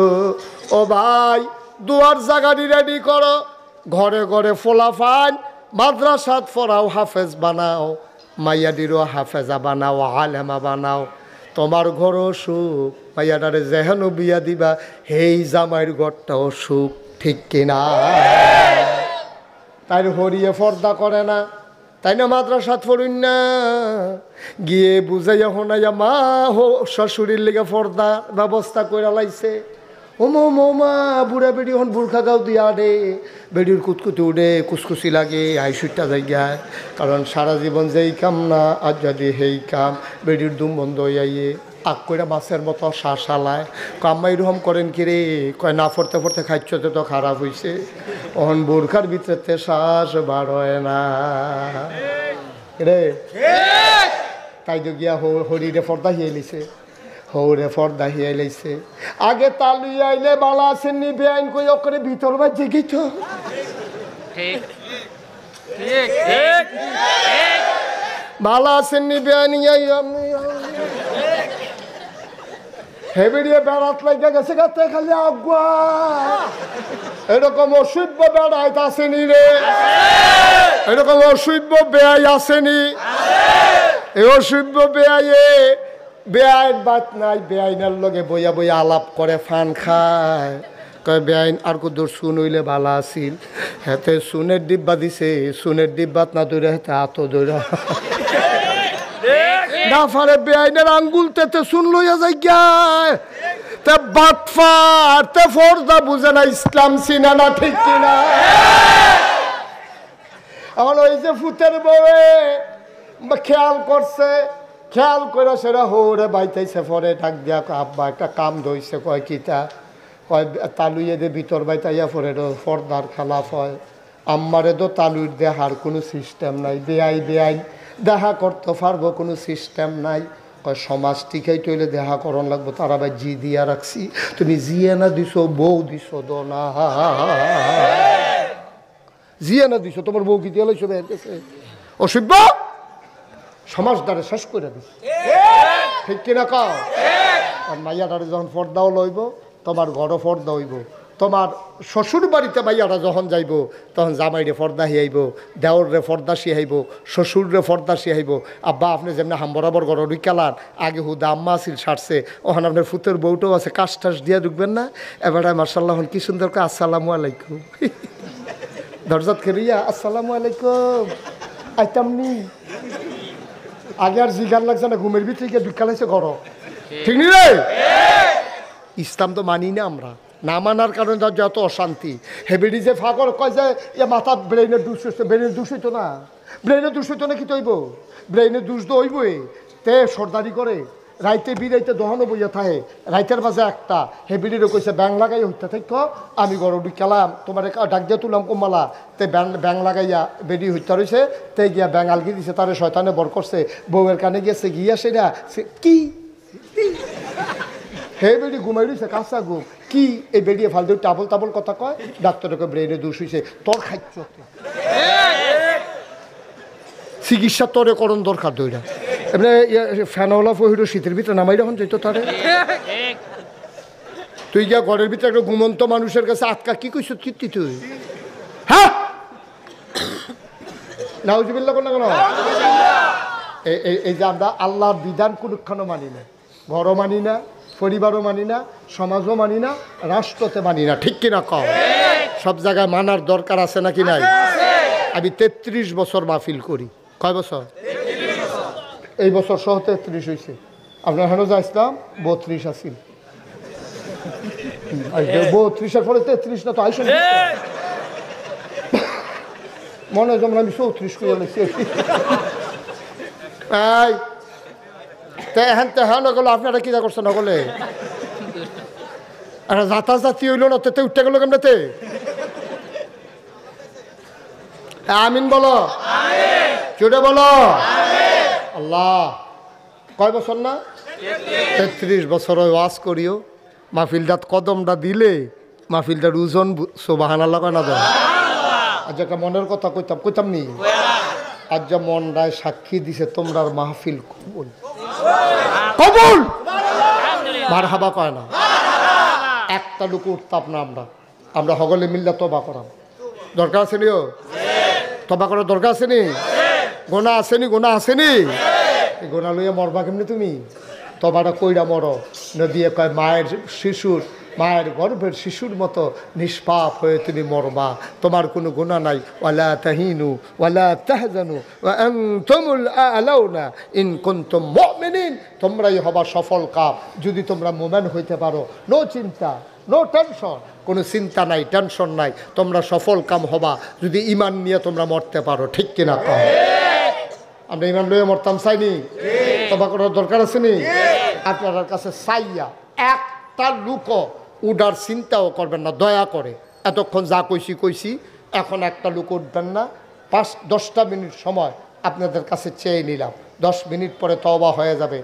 ও ভাই দোয়ার জায়গাটি রেডি করো ঘরে ঘরে ফোলাফান মাদ্রাসাত পড়াও হাফেজ বানাও মাইয়াডিরও হাফেজা বানাও আলেমা বানাও তোমার ঘরও সুখ মাইয়াডারে যেহেন বিয়া দিবা হেই জামাইয়ের ঘরটাও সুখ ঠিক কিনা তাই হরিয়ে পর্দা করে না তাই না মাদ্রাসাত পড়ুন না গিয়ে বুঝাইয়া শোনাইয়া মা শ্বশুরির লেগে পর্দা ব্যবস্থা করে লাইছে ওমা বুড়া বেড়ি হন বুর্খা গাও দিয়া দে বেড়ির কুতকুতি উঠে কুচকুচি লাগে আইসুটটা জায়গায় কারণ সারা জীবন যেই কাম না আর যদি সেই কাম বেড়ির দুম বন্ধ হইয়াইয়ে আগ করে মাছের মতো শাসালায় কাম্মা এরকম করেন কি রে কয় না পড়তে পড়তে খাইতে তো খারাপ হয়েছে অহন বোরখার ভিতরে শ্বাস বার হয় না রে তাই তো গিয়া হরিরে পর্দা হিয়ে লিছে হৌরে পর্দা হিয়ে লাইছে আগে তালু আইলে বালা আসেন নি বেআইন কই ওকরে ভিতর বা জেগেই তো বালা আসেন নি বেআইন হেবিড়িয়ে বেড়াত লাগে গেছে গাতে খালি আগুয়া এরকম অসভ্য বেড়াইতে আসেনি রে এরকম অসভ্য বেআই আসেনি এই অসভ্য বেআইয়ে বেআইন বাত নাই বেআইনের লগে বইয়া বইয়া আলাপ করে ফান খায় কয় বেআইন আর কুদুর শুন হইলে ভালো আসিল হেতে সুনের ডিব্বা দিছে সুনের ডিব্বাত না দৌড়ে হেতে হাত দৌড়া না ফারে বেআইনের আঙ্গুল তেতে শুন লইয়া যাই গায় তে বাটফার তে ফর্দা বুঝে না ইসলাম চিনে না ঠিক কিনা আমার ওই যে ফুতের বউয়ে খেয়াল করছে খেয়াল করে সেটা হৌরে বাইতেছে পরে ডাক দিয়া আব্বা একটা কাম ধইছে কয় কিতা কয় তালুইয়ে দে ভিতর বাইতাইয়া পরে ফর্দার খেলাফ হয় আম্মারে তো তালুর দেহার কোনো সিস্টেম নাই বেআই দেখা করতে পারবো কোনো সিস্টেম নাই কয় সমাজ টিকাই তৈলে দেখা করন লাগবো তারা ভাই জি দিয়া রাখছি তুমি জিয়ে না দিছো বউ দিছো দো না জিয়ে না দিছো তোমার বউ কি দিয়ে লাইছো বের গেছে অসভ্য সমাজদারে শেষ করে দিস ঠিক কিনা কাও আর মাইয়াটারে যখন পর্দাও লইব তোমার ঘরও পর্দা হইব তোমার শ্বশুর বাড়িতে মাইয়াটা যখন যাইব তখন জামাইরে পর্দা হিয়াইব দেওররে পর্দা শিয়াইব শ্বশুররে পর্দা শিয়াইব আব্বা আপনি যেমনি হাম বরাবর ঘর ঢুকালার আগে হুদা আম্মা আসিল সারছে ওখানে আপনার ফুতের বউটাও আছে কাশ টাস দিয়া ঢুকবেন না এবারে মার্শাল্লাহ কি সুন্দর করে আসসালামু আলাইকুম দরজাত খেরিয়া আসসালামু আলাইকুম আইতামনি আগে আর জিগার লাগছে না ঘুমের ভিতরে গিয়ে ঢুকালাইছে ঘর ঠিক নি রে ইসলাম তো মানি না আমরা না মানার কারণে যত অশান্তি হেবিডি যে ফাঁকর কয় যে এ মাথা ব্রেইনের দুষ হচ্ছে ব্রেইনের দুষ হইতো না ব্রেইনের দুষ হইতো না কি তৈব ব্রেইনের দুষ তো হইবই তে সর্দারি করে রাইতে বিরাইতে দহনো বইয়া থাকে রাইতের মাঝে একটা হেবিডিরও কইছে ব্যাং লাগাই হইতে থাক আমি গরু ঢুকালাম তোমার ডাক দিয়ে তুললাম কমালা তে ব্যাং লাগাইয়া বেডি হইতে রয়েছে তে গিয়া ব্যাং আলগি দিছে তারে শয়তানে বর করছে বউয়ের কানে গিয়েছে গিয়া সেটা কি হে বেডি ঘুমাই রয়েছে কাঁচা ঘুম কি এই বেডিয়ে ফালতু টাবল টাবল কথা কয় ডাক্তারকে ব্রেনে দোষ হয়েছে তোর খাইছ চিকিৎসা তোরে করণ দরকার দইরা এমনি ফ্যানওয়ালা ফহির শীতের ভিতরে নামাই যখন যেত তারে তুই গিয়া ঘরের ভিতরে একটা ঘুমন্ত মানুষের কাছে আটকা কি কইস কীর্তি তুই হ্যাঁ নাউজুবিল্লাহ কোন কেন এই যে আমরা আল্লাহর বিধান কোনখানে মানি না ঘরও মানি না পরিবারও মানি না সমাজও মানি না রাষ্ট্রতে মানি না ঠিক কিনা কও সব জায়গায় মানার দরকার আছে নাকি নাই আমি ৩৩ বছর মাহফিল করি কয় বছর এই বছর সহ ৩৩ হয়েছে আপনার হেন যা ইসলাম ৩২ আসিল ৩২-এর পরে ৩৩ না তো আইসেন মনে হয় যেমন আমি ৩৪ করে লাগছি এখন তো হ্যাঁ নগলে আপনারা কিনা করছেন নগলে আর জাতা জাতি হইল না তেতে উঠতে গেল কেমনেতে আমিন বলো চুড়ে বলো আল্লাহ কয় বছর না 33 বছর ওয়াজ করিও মাহফিলটাত কদমটা দিলে মাহফিলটার ওজন সুবহানাল্লাহ কয় না দেয় আজ একটা মনের কথা কইতাম নি আজ যা মনটায় সাক্ষী দিছে তোমরার মাহফিল কবুল কবুল মারহাবা কয় না একটা লোক উঠতাম না আমরা সকলে মিল্লা তবা করাম দরকার আছে নিও তবা করার দরকার আছে নি গোনা আসেনি গোনা লইয়া মরবা কেমনি তুমি তবাটা কইরা মরো নদীয়ে কয় মায়ের গর্ভের শিশুর মতো নিষ্পাপ হয়ে তুমি মরবা তোমার কোনো গুনাহ নাই ওয়ালা তাহিনু ওয়ালা তাহজানু ওয়া আনতুমুল আ'লাউনা ইন কুনতুম মুমিনিন তোমরাই হবা সফল কাম যদি তোমরা মুমিন হইতে পারো নো চিন্তা নো টেনশন কোনো চিন্তা নাই টেনশন নাই তোমরা সফল কাম হবা যদি ঈমান নিয়ে তোমরা মরতে পারো ঠিক কিনা কও আমরা ঈমান লইয়া মরতাম চাইনি তবা করার দরকার আছে নি আপনার কাছে চাইয়া একটা লোক উডার চিন্তাও করবেন না দয়া করে এতক্ষণ যা কইছি এখন একটা লোক উঠবেন না 5-10টা মিনিট সময় আপনাদের কাছে চেয়ে নিলাম 10 মিনিট পরে তওবা হয়ে যাবে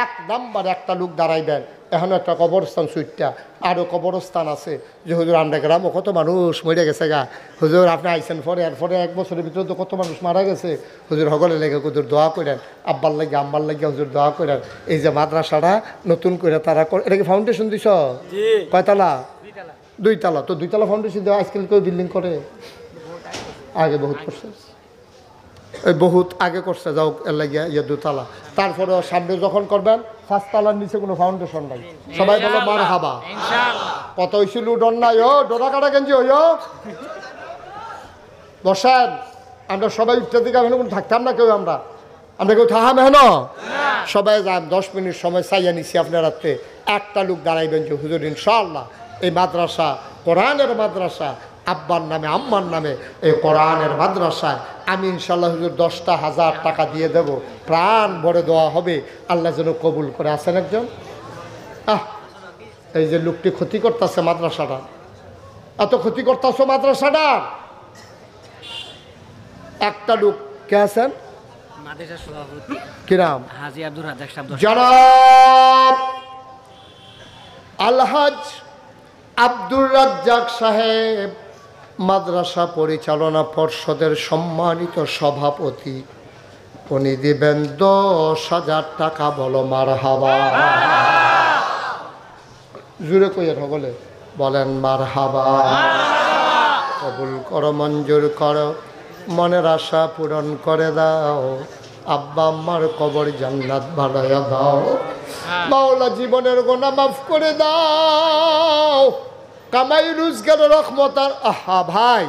এক নাম্বার একটা লোক দাঁড়াইবেন এখন একটা কবরস্থান সুইটটা আরও কবরস্থান আছে যে হুজুর আমরা গ্রামও কত মানুষ মরে গেছে গা হুজুর আপনি আইসেন পরে এরপরে 1 বছরের ভিতরে তো কত মানুষ মারা গেছে হুজুর সকলে লেগে হুজুর দোয়া করেন আব্বার লাগে আম্মার লাগে হুজুর দোয়া করেন এই যে মাদ্রাসাটা নতুন করে তারা এটা কি ফাউন্ডেশন দিছ কয়তলা 2 তলা তো 2 তলা ফাউন্ডেশন দেওয়া আজকাল কেউ বিল্ডিং করে আগে বহুত করছে ওই বহুত আগে করছে যাও এর লাগিয়া 2 তলা তারপরে সামনে যখন করবেন 5 তলার নিচে কোনো ফাউন্ডেশন নাই সবাই বলো মারহাবা কত হইছিল ডর নাই ও ডোরা কাটা গেঞ্জি হইও বসেন আমরা সবাই উঠতে দিকে এখন কোনো থাকতাম না কেউ আমরা কেউ থাকাম হেন সবাই যান 10 মিনিট সময় চাইয়া নিছি আপনার হাতে একটা লোক দাঁড়াইবেন যে হুজুর ইনশাআল্লাহ এই মাদ্রাসা কোরআনের মাদ্রাসা আব্বার নামে আম্মার নামে এই কোরআনের মাদ্রাসায় আমি ইনশাআল্লাহ হুজুর 10,000 টাকা দিয়ে দেব প্রাণ ভরে দেওয়া হবে আল্লাহ যেন কবুল করে আসেন একজন এই যে লোকটি ক্ষতি করতেছে মাদ্রাসাটা এত ক্ষতি করতেছ মাদ্রাসাটা একটা লোক কে আছেন মাদ্রাসার সভাপতি কিরাম হাজী আব্দুর রাজ্জাক সাহেব জনাব আলহাজ আব্দুর রাজ্জাক সাহেব মাদ্রাসা পরিচালনা পর্ষদের সম্মানিত সভাপতি উনি দিবেন 10,000 টাকা বলো মারহাবা জুড়ে কইয়া সকলে বলেন মারহাবা কবুল করো মঞ্জুর করো মনের আশা পূরণ করে দাও আব্বা আম্মার কবর জান্নাত বানায়া দাও মাওলা জীবনের গুনাহ মাফ করে দাও কামাই রোজগারের রহমত আর আহা ভাই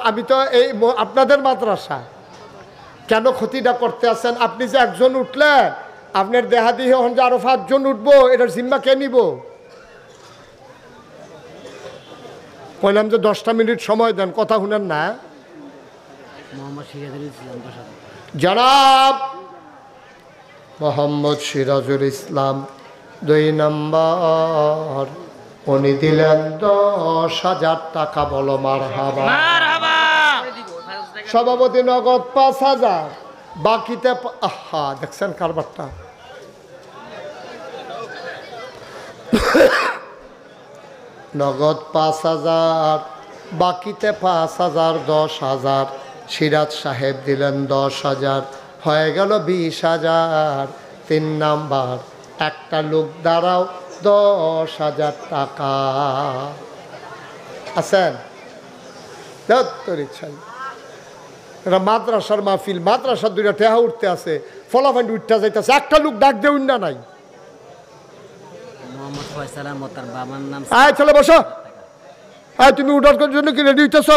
আমি তো এই আপনাদের মাদ্রাসা কেন ক্ষতিটা করতে আছেন আপনি যে একজন উঠলেন আপনার দেহাদিহে হন যে আরো 5 জন উঠবো এটার জিম্মা কে নিব বললাম যে 10টা মিনিট সময় দেন কথা শুনেন না জনাব মোহাম্মদ সিরাজুল ইসলাম 2 নম্বর উনি দিলেন 10,000 টাকা বলো মারহাবা সভাপতি নগদ 5,000 বাকিতে আহা দেখছেন কারবারটা নগদ 5,000 বাকিতে 5,000 10,000 সিরাজ সাহেব দিলেন 10,000 হয়ে গেল 20,000 3 নাম্বার একটা লোক দাঁড়াও 10,000 টাকা আছেন তোর ইচ্ছা এটা মাদ্রাসার মাহফিল মাদ্রাসার 2টা টেহা উঠতে আছে ফলাফান্ড উঠতে যাইতেছে একটা লোক ডাক দেউন না নাই মোহাম্মদ ফয়সাল আহমদ তার বাবার নাম চলে বসো তুমি উঠার জন্য কি রেডি হইতেছ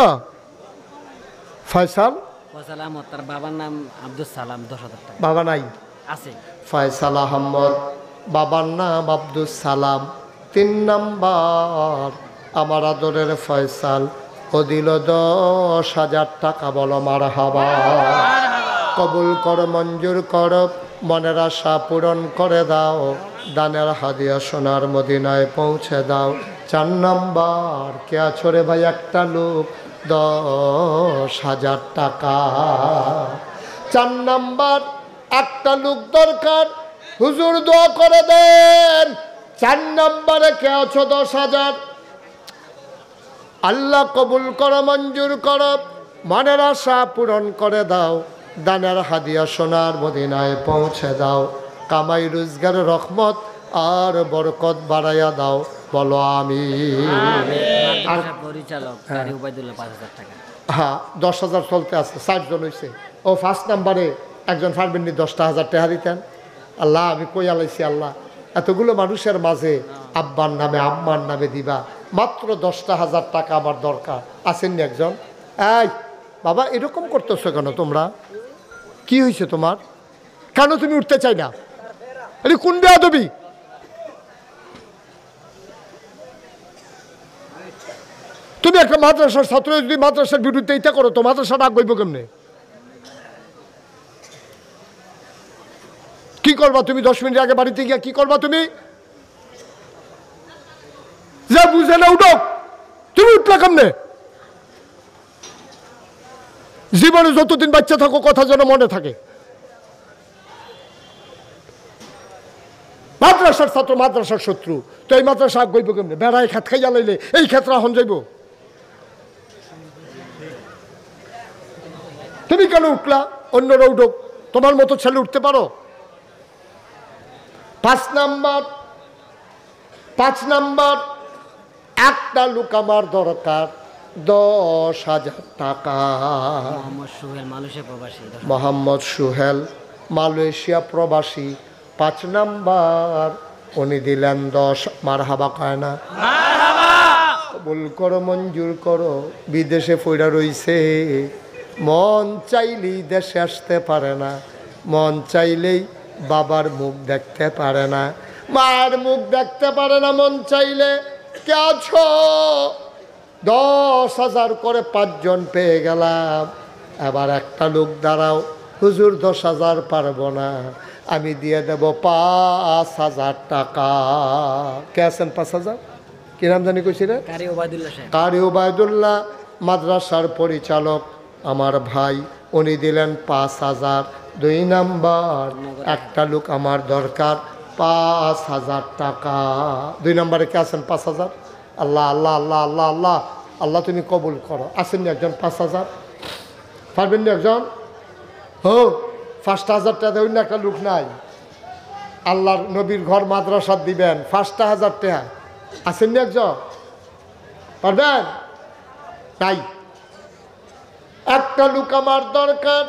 ফয়সাল আহমদ তার বাবার নাম আব্দুল সালাম 10,000 টাকা বাবা নাই আছে ফয়সাল আহমদ বাবার নাম আব্দুল সালাম 3 নাম্বার আমার আদরের ফয়সাল ও দিল 10,000 টাকা বলো মারহাবা কবুল কর মঞ্জুর কর মনের আশা পূরণ করে দাও দানের হাদিয়া সোনার মদিনায় পৌঁছে দাও। 4 নাম্বার কে আছো রে ভাই একটা লোক 10,000 টাকা। 4 নাম্বার একটা লোক দরকার, হুজুর দোয়া করে দেন। 4 নাম্বারে কে আছো 10,000, আল্লাহ কবুল করো, মঞ্জুর করো, মনের আশা পূরণ করে দাও। দানের হাদিয়া সোনার মদিনায় পৌঁছে দাও। কামাই রোজগারের রহমত আর বরকত বাড়াইয়া দাও, বলো আমি। পরিচালক কারি উবাইদুল্লাহ 5,000 টাকা। হ্যাঁ 10,000 চলতে আছে, 60 জন হয়েছে। ও 1 নাম্বারে একজন পারবেন নি 10,000 টাকা দিতেন। আল্লাহ আমি কই আলাইছি, আল্লাহ এতগুলো মানুষের মাঝে আব্বার নামে আম্মার নামে দিবা, মাত্র 10,000 টাকা আমার দরকার। আসেননি একজন? এই বাবা এরকম করতেছো কেন তোমরা? কি হয়েছে তোমার? কেন তুমি উঠতে চাই না? আরে কোন বেয়াদবি? তুমি একটা মাদ্রাসার ছাত্র, যদি মাদ্রাসার বিরুদ্ধে এটা করো তো মাদ্রাসাটা আগাইব কেমনে? কি করবা তুমি? 10 মিনিট আগে বাড়িতে গিয়া কি করবা তুমি? যা বুঝে না উঠো। তুমি উঠলা কেমনে? জীবনে যতদিন বাচ্চা থাকো কথা যেন মনে থাকে। মাদ্রাসার ছাত্র মাদ্রাসার শত্রু, তো এই মাদ্রাসা আগাইব কেমনে? বেড়ায় খেত খাইয়া লাইলে এই ক্ষেত্রে হন যাইব। তুমি কেন উঠলা? অন্যরা উঠুক, তোমার মতো ছেলে উঠতে পারো? 5 নাম্বার একটা লোক আমার দরকার 10,000 টাকা। মোহাম্মদ সুহেল মালয়েশিয়া প্রবাসী 5 নাম্বার, উনি দিলেন 10। মারহাবা কয় না? কবুল করো, মঞ্জুর করো। বিদেশে পড়া রইছে, মন চাইলেই দেশে আসতে পারে না, মন চাইলেই বাবার মুখ দেখতে পারে না, মার মুখ দেখতে পারে না। মন চাইলে কে আছো? 10,000 করে 5 জন পেয়ে গেলাম। আবার একটা লোক দাঁড়াও, হুজুর 10,000 পারবো না, আমি দিয়ে দেব 5,000 টাকা। কে আছেন 5,000? কি নাম জানি কইছিলে? কারি উবাইদুল্লাহ মাদ্রাসার পরিচালক আমার ভাই, উনি দিলেন 5,000। 2 নাম্বার একটা লোক আমার দরকার 5,000 টাকা। 2 নাম্বারে কে আছেন 5,000? আল্লাহ আল্লাহ আল্লাহ আল্লাহ আল্লাহ আল্লাহ তুমি কবুল করো। আসেননি একজন 5,000? পারবেন না একজন? হো 5,000 টাকা দেবেন না? একটা লোক নাই, আল্লাহর নবীর ঘর মাদ্রাসা দিবেন 5,000 টাকা। আসেননি একজন? পারবেন? তাই একটা লোক আমার দরকার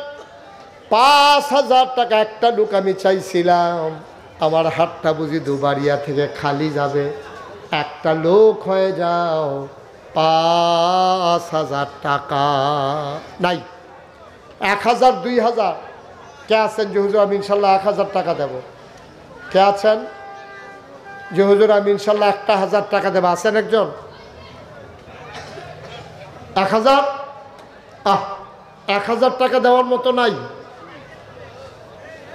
5,000 টাকা। একটা লোক আমি চাইছিলাম, আমার হাতটা বুঝি দুবারিয়া থেকে খালি যাবে। একটা লোক হয়ে যাও, 5,000 টাকা। নাই 1,000 2,000 কে আছেন যে হুজুর আমি ইনশাল্লাহ 1,000 টাকা দেব? কে আছেন যে হুজুর আমি ইনশাল্লাহ 1,000 টাকা দেবো? আছেন একজন? 1,000? 1,000 টাকা দেওয়ার মতো নাই,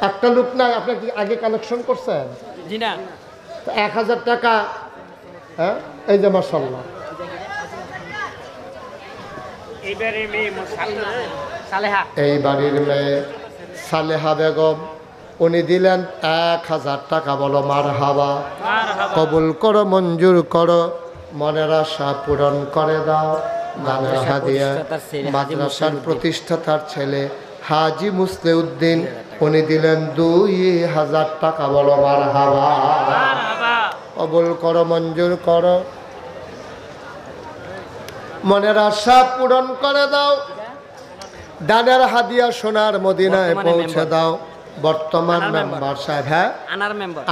একটা লোক নাই। আপনি কি আগে কালেকশন করছেন? জি না। 1,000 টাকা। হ্যাঁ এই যে মাশাআল্লাহ, এই বাড়ির মেয়ে সালেহা বেগম, উনি দিলেন 1,000 টাকা। বলো মারহাবা। কবুল করো, মঞ্জুর করো, মনের আশা পূরণ করে দাও। দানের হাদিয়া মাদ্রাসার প্রতিষ্ঠাতার ছেলে হাজি মুসলিউদ্দিন, উনি দিলেন 2,000 টাকা। বলো মারহাবা। কবুল করো, মঞ্জুর করো, মনের আশা পূরণ করে দাও। দানের হাদিয়া সোনার মদিনায় পৌঁছে দাও। বর্তমান মেম্বার সাহেব, হ্যাঁ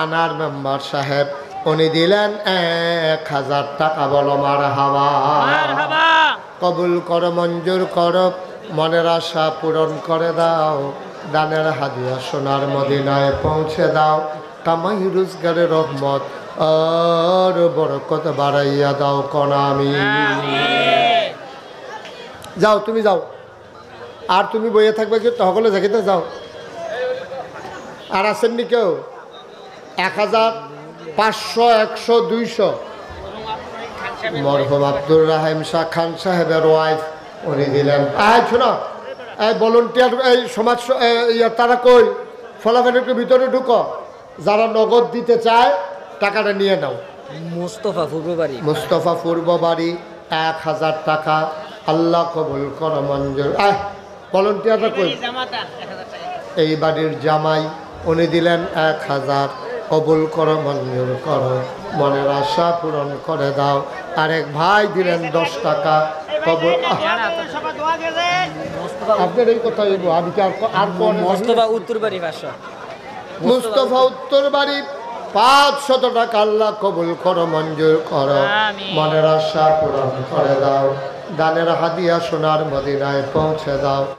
আনার মেম্বার সাহেব, উনি দিলেন 1,000 টাকা। বলো মারহাবা। কবুল করো, মঞ্জুর করো, মনের আশা পূরণ করে দাও। দানের হাদিয়া সোনার মদিনায় পৌঁছে দাও। কামাই রোজগারের রহমত আর বরকত বাড়াইয়া দাও কোনা আমি। যাও তুমি যাও, আর তুমি বইয়ে থাকবে কি? সকলে জায়গাতে যাও। আর আসেননি কেউ? 1,000 500 100 200 মরহুম আব্দুর রাহিম শাহ খান সাহেবের ওয়াইফ উনি দিলেন। শোনো, এই ভলান্টিয়ার এই সমাজ তারা কই ফলাফলের ভিতরে ঢুকো, যারা নগদ দিতে চায় টাকাটা নিয়ে নাও। মুস্তফা পূর্ববাড়ি 1000 টাকা, আল্লাহ কবুল করো মঞ্জুর। ভলান্টিয়াররা কই? এই বাড়ির জামাই উনি দিলেন 1000, কবুল করো মঞ্জুর করো, মনের আশা পূরণ করে দাও। আরেক ভাই দিলেন 10 টাকা, কবুল। আপনার এই কথা আমি কি আর মুস্তফা উত্তর বাড়ি 500, মুস্তফা উত্তর বাড়ি 500 টাকা, আল্লাহ কবুল করো মঞ্জুর করো, মনের আশা পূরণ করে দাও। দানের হাদিয়া সোনার মদিনায় পৌঁছে দাও।